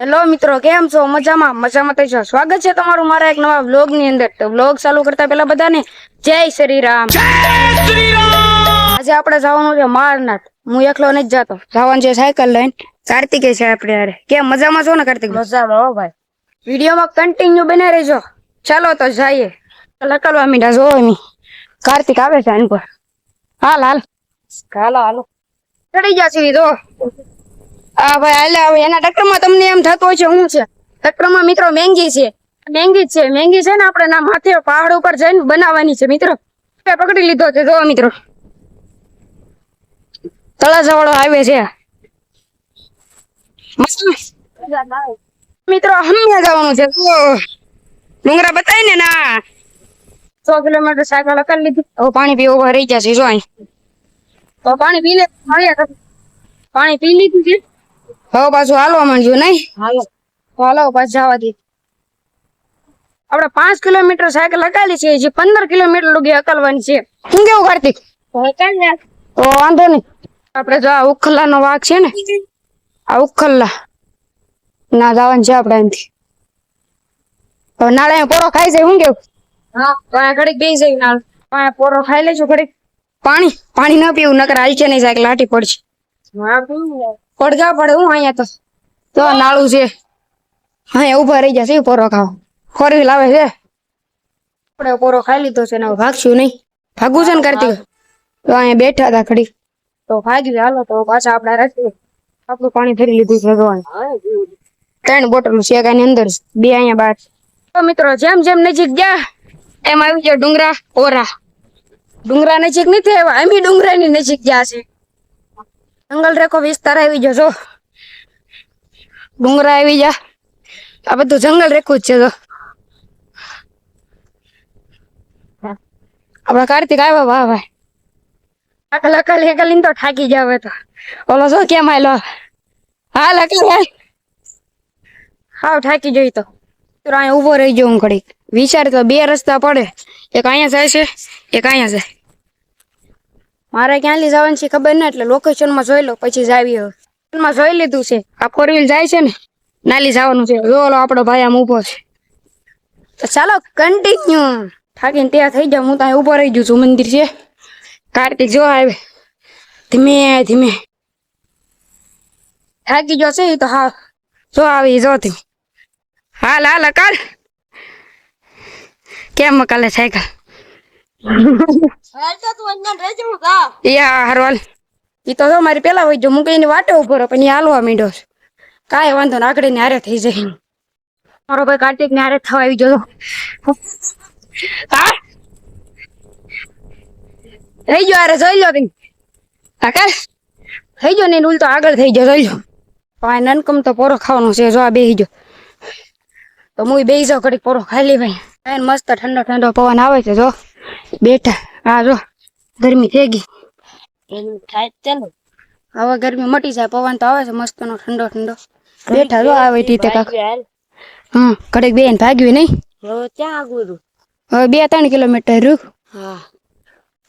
Hello મિત્રો, કેમ છો? મજામાં મજામાં થઈ છો? સ્વાગત છે તમારું મારા એક નવા વ્લોગ ની અંદર. તો વ્લોગ ચાલુ કરતા પહેલા બધાને જય શ્રી રામ. આજે આપણે જવાનું છે મારનાથ. હું એકલો નથી જતો, જવાનું છે સાયકલ લઈને. કાર્તિકે છે આપણે યાર. કેમ મજામાં છો ને કાર્તિક? મજામાં હો ભાઈ. વિડીયોમાં કન્ટિન્યુ બને રહેજો. ચાલો તો જઈએ. લકલવા મીડા જોવો ની કાર્તિક આવે છે આન પર. હાલ હાલ હાલો હાલો ચડી ગયા છે તો. હા ભાઈ હાલે. હવે એના ટક્કરમાં તમને એમ થતું હોય છે હું છે ટક્કરમાં મિત્રો મેંગી છે. મેંગી છે ને આપણે ના માથે પહાડ ઉપર જઈને બનાવવાની છે મિત્રો. પકડી લીધો છે જો મિત્રો. તળાજા વાળો આવે છે મિત્રો. હમણાં જવાનું છે ડુંગરા બતાય ને ના 100 કિલોમીટર સાયકલ કરી લીધી. હવે પાણી પીવા રહી જશે જો અહીં. તો પાણી પી લે. પાણી પી લીધું છે. હવે પાછું હાલવા માંડ્યું નહીં. હાલો પાછું જવા દે. આપણે 5 કિલોમીટર સાયકલ હકાલી છે. હજી 15 કિલોમીટર લગી હકાલવાની છે. શું કેવું કાર્તિક? તો વાંધો નહીં. આપણે જો આ ઉખલ્લા નો વાઘ છે ને, આ ઉખલ્લા ના જવાનું છે આપણે અહીંથી. હવે નાળે પોરો ખાઈ જાય. શું કેવું? હા ઘડીક બેસી જાય નાળ. પોરો ખાઈ લેજો ઘડીક. પાણી ના પીવું નકર હાલશે નહીં સાયકલ લાટી પડશે. પડઘા પડે હું અહીંયા તો નાળું છે. હા ઉભા રહી જશે પોરો ખાવા. 4 વ્હીલ આવે છે. આપણે પોરો ખાઈ લીધો છે ને ભાગશું નહીં. ભાગવું છે ને કાર્તિક? તો અહીંયા બેઠા હતા ઘડી તો ભાગ્યું. હાલો તો પાછા આપણે રસ્તે આપણું પાણી ભરી લીધું છે. 3 બોટલ છે એની અંદર, 2 અહીંયા બહાર. તો મિત્રો જેમ જેમ નજીક ગયા એમ આવી ગયા ડુંગરા ઓરા. ડુંગરા નજીક નથી આવ્યા, એમ ડુંગરાની નજીક ગયા છે. જંગલ રેખો વિસ્તાર આવી ગયો જો. ડુંગરા આવી જા. આ બધું જંગલ રેખું જ છે તો. આપડા કાર્તિક આવ્યા. વાહ ભાઈ અકલ તો થાકી જાવ તો. ઓલો શું કેમ આયલો? હાલ અકલ હાવ થાકી જોઈ તો અહીંયા ઉભો રહી ગયો હું ઘડીક. વિચાર તો 2 રસ્તા પડે, એક અહીંયા જાય છે એક અહીંયા જાય. મારે ક્યાં લઈ જવાનું છે ખબર ને, એટલે લોકેશનમાં જોઈ લો પછી જ આવી. હવે જોઈ લીધું છે આ 4 વ્હીલ જાય છે ને, નાલી જવાનું છે. જો ઓલો આપણો ભાઈ આમ ઉભો છે. તો ચાલો કન્ટિન્યુ. થાકીને ત્યાં થઈ જાવ. હું ત્યાં ઉભો રહી ગયું છું. મંદિર છે. કાર્તિક જો આવે ધીમે ધીમે. થાકી ગયો છે તો હા જો આવી જો ધીમે. હાલ હાલ અકાળ કેમ મકાલે સાયકલ હરવાલ ઈ તો જો મારી પેલા હોય જો હું કઈ વાટે ઉભો રહ્યો પણ હાલવા માંડ્યો છે. કાંઈ વાંધો ને આગળ ને હારે થઈ જાય. મારો ભાઈ કાર્તિક ને હારે થવા આવી ગયો. હા થઈ ગયો હારે જોઈ લો તમે. આકાશ થઈ ગયો ને ઉલટો આગળ થઈ ગયો જોઈ લો. આ નનકમ તો પોરો ખાવાનો છે. જો આ બેસી ગયો તો હું બેસી જાઉં ઘડીક પોરો ખાઈ લે ભાઈ. મસ્ત ઠંડો ઠંડો પવન આવે છે. જો બેઠા. હા જો ગરમી થઈ ગઈ. હવે ગરમી મટી જાય. પવન તો આવે છે મસ્ત નો ઠંડો ઠંડો. બેઠા જો આવે રીતે કાક. ઘડીક બેન ભાગ્યું નહીં. હવે 2-3 કિલોમીટર રૂક.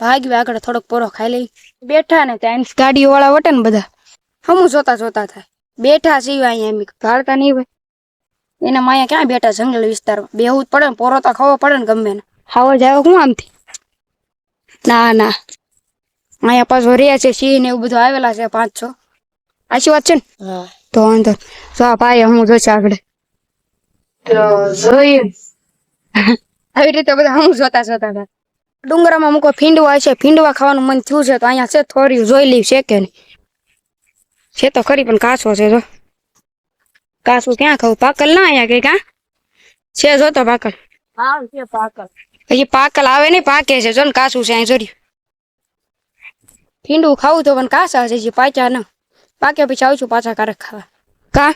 ભાગ્યું આગળ થોડોક પોરો ખાઈ લઈ. બેઠા ને ત્યાં ગાડીઓ વાળા વટે ને બધા હમું જોતા થાય. બેઠા છીએ અહીંયા એમ ગાળતા નહીં હોય. એના માયા ક્યાં બેઠા જંગલ વિસ્તારમાં બેહવું જ પડે ને. પોરો તો ખાવો પડે ને ગમે ને. ખાવો જાય હું આમથી ના અહીંયા પાછો રહ્યા છે સિંહ ને એવું બધું આવેલા છે 5-6. આશી વાત છે ને? તો વાંધો જો ભાઈ હું જોશે આગળ જોઈએ. આવી રીતે બધા હું જોતા ડુંગરામાં મૂકો ફીંડવા છે. ફીંડવા ખાવાનું મન થયું છે તો અહીંયા છે થોડી જોઈ લઈ છે કે નહીં. છે તો ખરી પણ કાચો છે. જો કાચું ક્યાં ખાવું? પાકલ ના અહીંયા કઈ કાં છે જોતો પાકલ. હજી પાકલ આવે નહીં, પાકે છે. જો ને કાચું છે અહીં જોડ્યું. ફીંડવું ખાવું તો પણ કાચા છે. હજી પાક્યા ન પાકે પછી આવશું પાછા કારક ખાવા. કા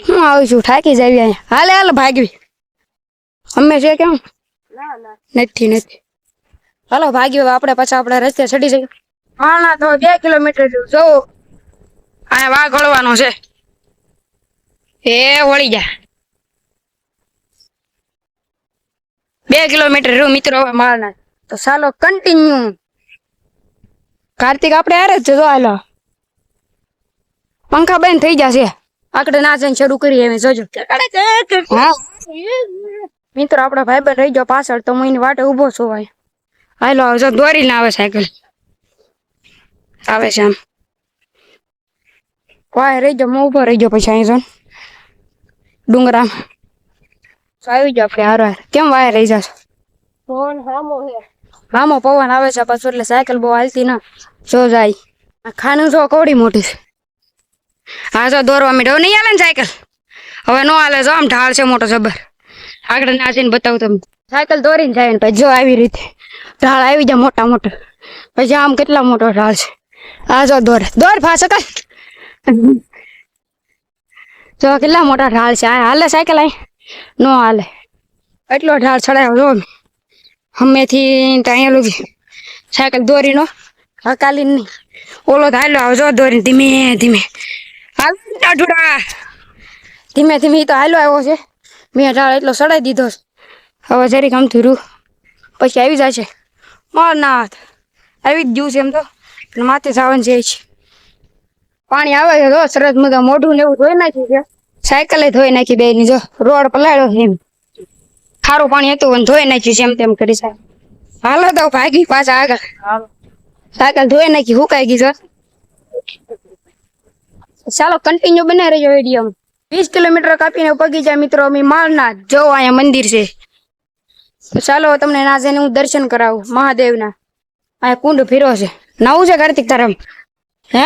હું આવું થાકી જાવી અહીંયા. હાલે હાલ ભાગવી અમે છે કેમ નથી. હાલો ભાગ્યો. આપણે પાછા આપણે રસ્તે ચડી જઈએ. હા તો 2 કિલોમીટર જો અહીંયા વાઘ વળવાનો છે. એ વળી જા 2 કિલોમીટર રહ્યું મિત્રો હવે મારના. તો ચાલો કન્ટિન્યુ. કાર્તિક આપણે હારે જ છે. જો હાલો પંખા બંધ થઈ જશે. આગળ ના જઈને શરૂ કરીએ એમ જોજો હા મિત્રો આપડા ભાઈ બન રહી ગયો પાછળ તો હું એની વાટે ઉભો છું ભાઈ હાલો જો દોરીને આવે સાયકલ આવે છે આમ વાય રહી ગયો હું ઉભો રહી ગયો પછી અહીં જો ડુંગરામ આવી ગયો આપણે હાર કેમ વાય રહી જશે ફોન હામો પવન આવે છે પાછું એટલે સાયકલ બહુ હાલતી ના જો જાય ખાનું જો કોડી મોટી છે હા જો દોરવા મીડો નહીં હાલે ને સાયકલ હવે નો હાલે જો આમ ઢાળ છે મોટો જબર આગળ નાચીને બતાવું તમને સાયકલ દોરીને જાય ને પછી જો આવી રીતે ઢાળ આવી જાય મોટા મોટા પછી આમ કેટલા મોટો ઢાળ છે આ જો દોર ફાસ કર જો કેટલા મોટા ઢાળ છે આ હાલે સાયકલ આય નો હાલે એટલો ઢાળ ચડાયો જો હમેથી અહીંયા લગી સાયકલ દોરીનો હકાલી નહીં ઓલો હાલો આવો જો દોરીને ધીમે ધીમે હાલ ટાઢુડા ધીમે ધીમે તો હાલો આવ્યો છે મેં ઢાળ એટલો ચડાવી દીધો હવે જરીક આમથી રૂ પછી આવી જાય છે માર નાથ આવી જ ગયું છે એમ તો માથે જવાનું છે પાણી આવે છે જો સરસ મજા મોઢું ને એવું ધોઈ નાખ્યું છે સાયકલે ધોઈ નાખી બે ની જો રોડ પલાળ્યો છે એમ ખારું પાણી હતું ધોઈ નાખ્યું છે એમ તેમ કરી સાહેબ હાલો તો ભાગી પાછા આગળ સાયકલ ધોઈ નાખી હુકાઈ ગઈ સર ચાલો કન્ટિન્યુ બને રહેજો વિડીયો 20 કિલોમીટર કાપીને પગી જાય મિત્રો અમે માલના જો અહીંયા મંદિર છે તો ચાલો તમને ના જઈને હું દર્શન કરાવું મહાદેવના અહીંયા કુંડ ફીરો છે નવું છે કાર્તિક તારમ હે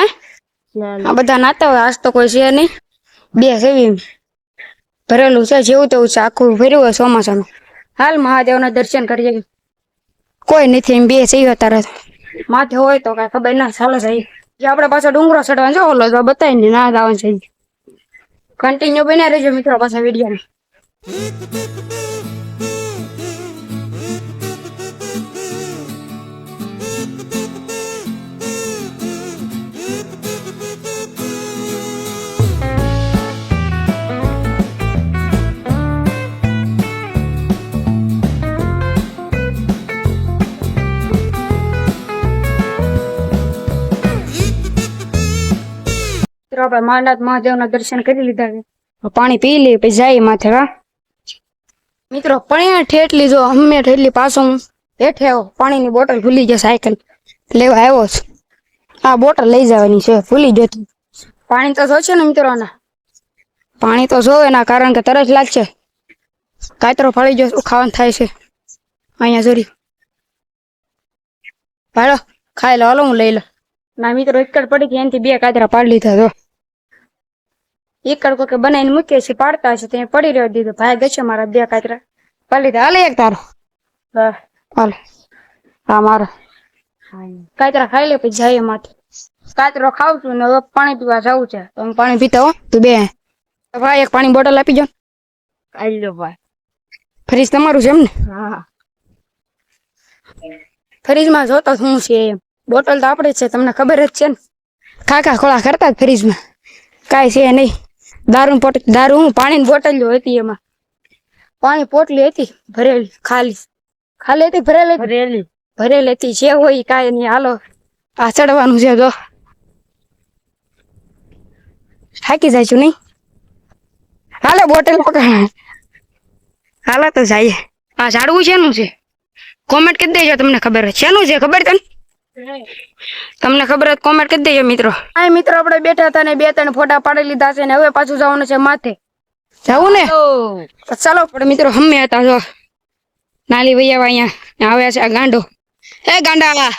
આ બધા નાતા હોય આજ તો કોઈ છે નહીં બે સેવી ભરેલું છે જેવું તેવું છે આખું ફેર્યું હોય ચોમાસામાં હાલ મહાદેવના દર્શન કરીએ કોઈ નથી એમ બે સેવી તારા માથે હોય તો કઈ ખબર ના ચાલો જઈએ જે આપડે પાછો ડુંગરો ચડવાનો છે ઓલો બતાવી ને ના જવાનું છે કન્ટિન્યુ બન્યા રહેજો મિત્રો પાછા વિડીયો આપણે માંડનાથ મહાદેવના દર્શન કરી લીધા છે પાણી પી લે પછી જાય માથે હા મિત્રો પણ ઠેઠલી જો અમે ઠેઠલી પાછો હું હેઠે આવો પાણીની બોટલ ભૂલી ગયા સાયકલ લેવા આવ્યો છું આ બોટલ લઈ જવાની છે ભૂલી જતી પાણી તો જોશે ને મિત્રો ના પાણી તો જોવે ના કારણ કે તરસ લાગશે કાતરો ફળી ગયો શું ખાવાનું થાય છે અહીંયા જોરી ભાડો ખાઈ લો હાલો હું લઈ લો ના મિત્રો એકડ પડી ગઈ એનાથી બે કાતરા પાડી લીધા તો એકડ કોઈ બનાવીને મૂકીએ છીએ પાડતા છે ત્યાં પડી રહ્યો દીધો ભાઈ ગયો મારા બે કાતરા પાડી લીધા હાલે એક તારો હાલ હા મારો કાતરા ખાઈ લે પછી જઈએ માથે કાતરો ખાવ છું ને હવે પાણી પીવા જવું છે તો હું પાણી પીતા હો તું બે ભાઈ એક પાણી બોટલ આપી જો આવી લો ભાઈ ફ્રીજ તમારું છે એમ ને હા ફ્રીજમાં જોતો શું છે એમ બોટલ તો આપણે છે તમને ખબર જ છે ને ખાખા ખોળા કરતા જ ફ્રીજમાં કાંઈ છે નહીં દારૂ હું પાણીની બોટલ હતી એમાં પાણી પોટલી હતી ભરેલી ખાલી હતી ભરેલી હતી જે હોય કાંઈ નહીં હાલો આ ચડવાનું છે જો થાકી જાય છું નહીં હાલો બોટલ હાલો તો જઈએ આ ઝાડવું શેનું છે કોમેન્ટ કરી દેજો તમને ખબર છે શેનું છે ખબર તને તમને ખબર જ કોમેન્ટ કરી દેજો મિત્રો હા મિત્રો આપણે બેઠા હતા ને 2-3 ફોટા પાડી લીધા છે ને હવે પાછું જવાનું છે માથે જવું ને ચાલો આપણે મિત્રો હમે હતા જો નાલી વૈયા અહીંયા આવ્યા છે આ ગાંડો એ ગાંડા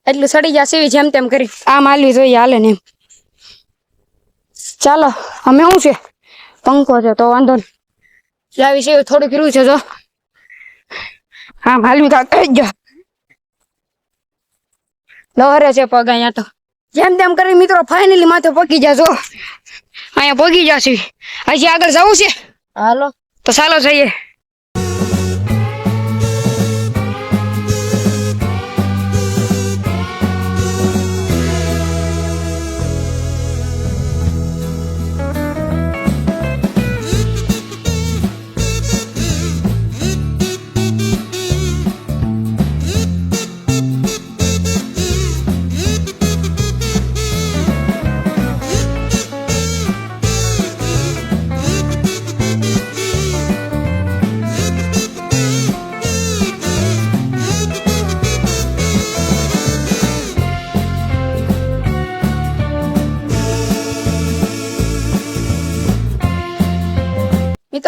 એટલું સડી જશે જેમ તેમ કરી આમ હાલવી જોઈએ હાલે ને એમ ચાલો અમે શું છે પંખો છે તો વાંધો નહીં આવી છે થોડું ફીરવું છે જો આમ હાલવી તો કહી ગયો લહરે છે પગ અહીંયા તો જેમ તેમ કરી મિત્રો ફાઇનલી માથે પગી જાજો અહીંયા પગી જશે હજી આગળ જવું છે હાલો તો ચાલો જઈએ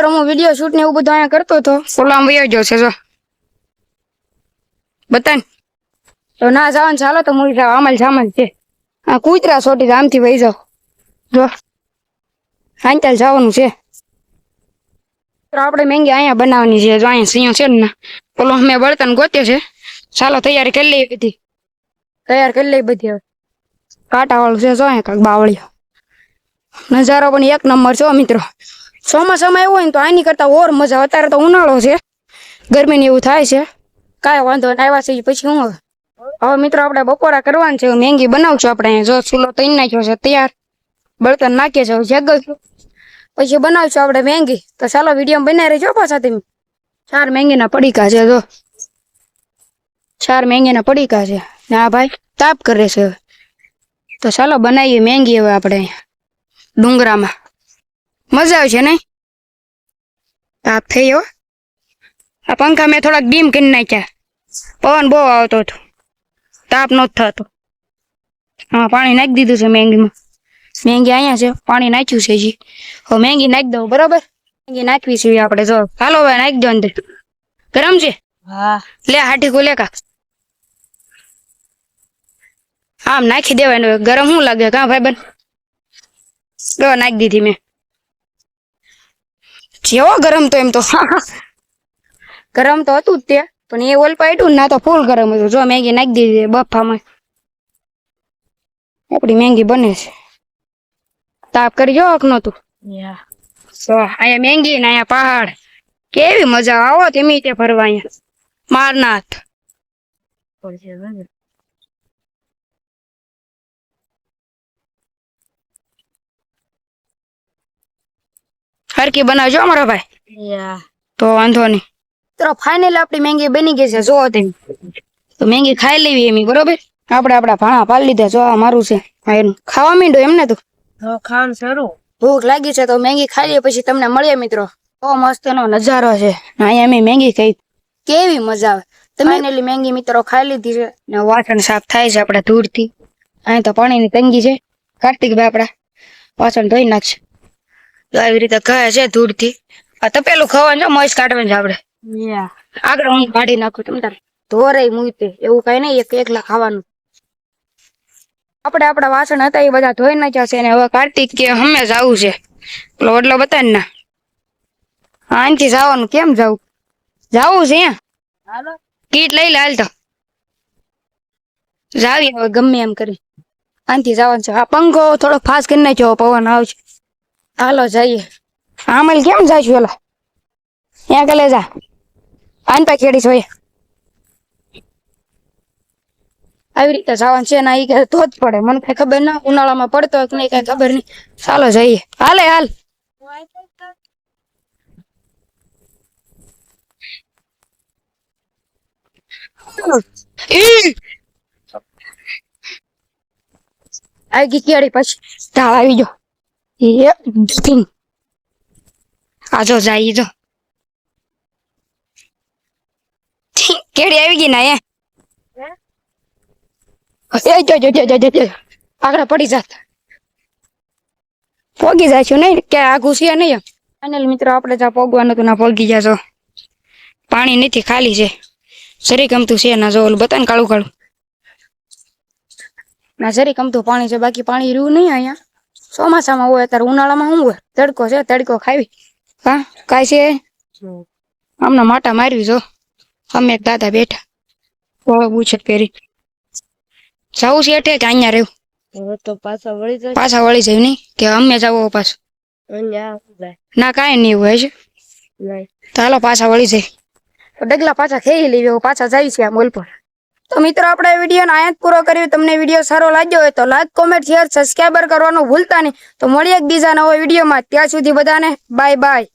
મિત્રો હું વિડીયો શૂટ ને એવું બધું અહીંયા કરતો હતો, ઓલો આમ વયો ગયો છે જો બતાન. તો ના જવાનું ચાલો તો મૂવી જાવ, આમલ જામલ છે. આ કૂતરા સોટી આમથી વહી જાવ જો, આંચાલ જવાનું છે. તો આપણે મેંગી અહીંયા બનાવવાની છે, જો અહીંયા સિંહ છે ને ઓલો મેં બળતણ ગોત્યો છે. ચાલો તૈયારી કરી લઈએ, બધી તૈયાર કરી લઈએ બધી. હવે કાંટા વાળું છે જો અહીંયા કાંક બાવળિયો, નજારો પણ એક નંબર છે મિત્રો. ચોમાસામાં એવું હોય ને તો આની કરતા ઓર મજા. અત્યારે તો ઉનાળો છે, ગરમી ને એવું થાય છે, કાંઈ વાંધો નહીં. આવ્યા છે પછી હું હવે મિત્રો આપણે બપોરા કરવાનું છે. મેંગી બનાવશું આપણે. જો ચૂલો તઈ નાખ્યો છે તૈયાર, બળતણ નાખીએ છે જગલશું, પછી બનાવશું આપણે મેંગી. તો ચાલો વિડીયો બનાવી રહેજો પાછા તમે. 4 મેંગીના પડીકા છે જો, 4 મેંગીના પડીકા છે ને આ ભાઈ તાપ કરે છે. તો ચાલો બનાવીએ મેંગી હવે આપણે ડુંગરામાં. મજા આવશે નહીં? તાપ થઈ ગયો. આ પંખા મેં થોડાક ડીમ કરી નાખ્યા, પવન બહુ આવતો હતો, તાપ નહોતો થતો. હા પાણી નાખી દીધું છે મેંગીમાં. મેંગી અહીંયા છે, પાણી નાખ્યું છે જી. હવે મેંગી નાખી દઉં બરોબર. મેંગી નાખવી છે આપણે જો. હાલો ભાઈ નાખી દો અંદર. ગરમ છે? હા. લે હાથી ખોલે કા. આમ નાખી દેવાનું. ગરમ શું લાગે કા ભાઈ બન? નાખી દીધી મેં. જેવો ગરમ તો એમ તો ગરમ તો હતું જ તે, પણ એ ઓલ પાડ્યું ના તો ફૂલ ગરમ હતું. જો મેંગી નાખી દીધી બફામાં. આપડી મેંગી બને છે. તાપ કરી જો નતું. તો અહીંયા મેંગી ને અહીંયા પહાડ, કેવી મજા. આવો તેમી તે ફરવા અહીંયા મારનાથ. હરકી બનાવજો અમારા ભાઈ. તો વાંધો નહીં. તો ફાઇનલ આપણી મેંગી બની ગઈ છે જો તેમ. તો મેંગી ખાઈ લેવી એમ બરોબર. આપણે આપણા ભાણા પાડી લીધા. જો મારું છે એનું ખાવા માંડો એમને. તો ખાવાનું શરૂ. ભૂખ લાગી છે તો મેંગી ખાઈ લઈએ, પછી તમને મળીએ મિત્રો. બહુ મસ્ત નો નજારો છે. અહીંયા અમે મેંગી ખાઈ, કેવી મજા આવે. ફાઇનલી મેંગી મિત્રો ખાઈ લીધી છે ને વાસણ સાફ થાય છે આપણા ધૂળથી. અહીં તો પાણીની તંગી છે. કાર્તિકભાઈ આપણા વાસણ ધોઈ નાખશે. આવી રીતે કહે છે ધૂળથી. આ તપેલું ખાવાનું જો મોઈસ કાઢવાનું છે આપણે. આગળ હું કાઢી નાખું તમ તારે ધોરે મૂકતે એવું કઈ નહીં, એક એકલા ખાવાનું. આપણે આપણા વાસણ હતા એ બધા ધોઈ નાખ્યા છે ને હવે કાર્તિક કે હમે જવું છે પેલો વડલો બતાવ ને. આનથી જવાનું. કેમ જવું? જવું છે અહીંયા કીટ લઈ લે હાલ તો જાવી. હવે ગમે એમ કરી આનથી જવાનું છે. આ પંખો થોડો ફાસ્ટ કરી નાખ્યો, પવન આવશે. હાલો જઈએ. આમલ કેમ જાય છે ઓલા ત્યાં કે લે જા. આન પા ખેડી જોઈએ. આવી રીતે જવાનું છે ને એ કે તો જ પડે. મને કઈ ખબર ના, ઉનાળામાં પડતો કે નહીં કઈ ખબર નહીં. ચાલો જઈએ. હાલે હાલ. આવી ગઈ કેળી પછી ઢાળ આવી ગયો. આજો જાય જો કેળી આવી ગઈ ને આગળ પડી જાત પોગી જાય છે નહીં કે આ ઘૂસ્યા નહીં. ફાઇનલ મિત્રો આપણે જ્યાં પોગવાનું હતું ના પોગી ગયા છો. પાણી નથી, ખાલી છે. જરી ગમતું છે ના જો ઓલું બતાને કાળું કાળું ના જરી ગમતું પાણી છે. બાકી પાણી રહ્યું નહીં અહીંયા. ચોમાસામાં હોય, અત્યારે ઉનાળામાં શું હોય? તડકો છે, તડકો ખાવી. હા કાંઈ છે આમના માટા મારવી જો. અમે એક દાદા બેઠા બુછટ પહેરી. જવું છે એટલે કે અહીંયા રહેવું? તો પાછા વળી જાય નહીં કે અમે જવું પાછું? ના કાંઈ નહીં હોય છે. ચાલો પાછા વળી જાય. ડગલા પાછા ખેઈ લેવી. પાછા જાય છે આ મોલ પર. તો મિત્રો આપણે વિડીયો આયા જ પૂરો કર્યો. તમને વિડીયો સારો લાગ્યો હોય તો લાઈક, કોમેન્ટ, શેર, સબસ્ક્રાઈબર કરવાનું ભૂલતા નહીં. તો મળીએ એક બીજા નવો વિડીયોમાં. ત્યાં સુધી બધાને બાય બાય.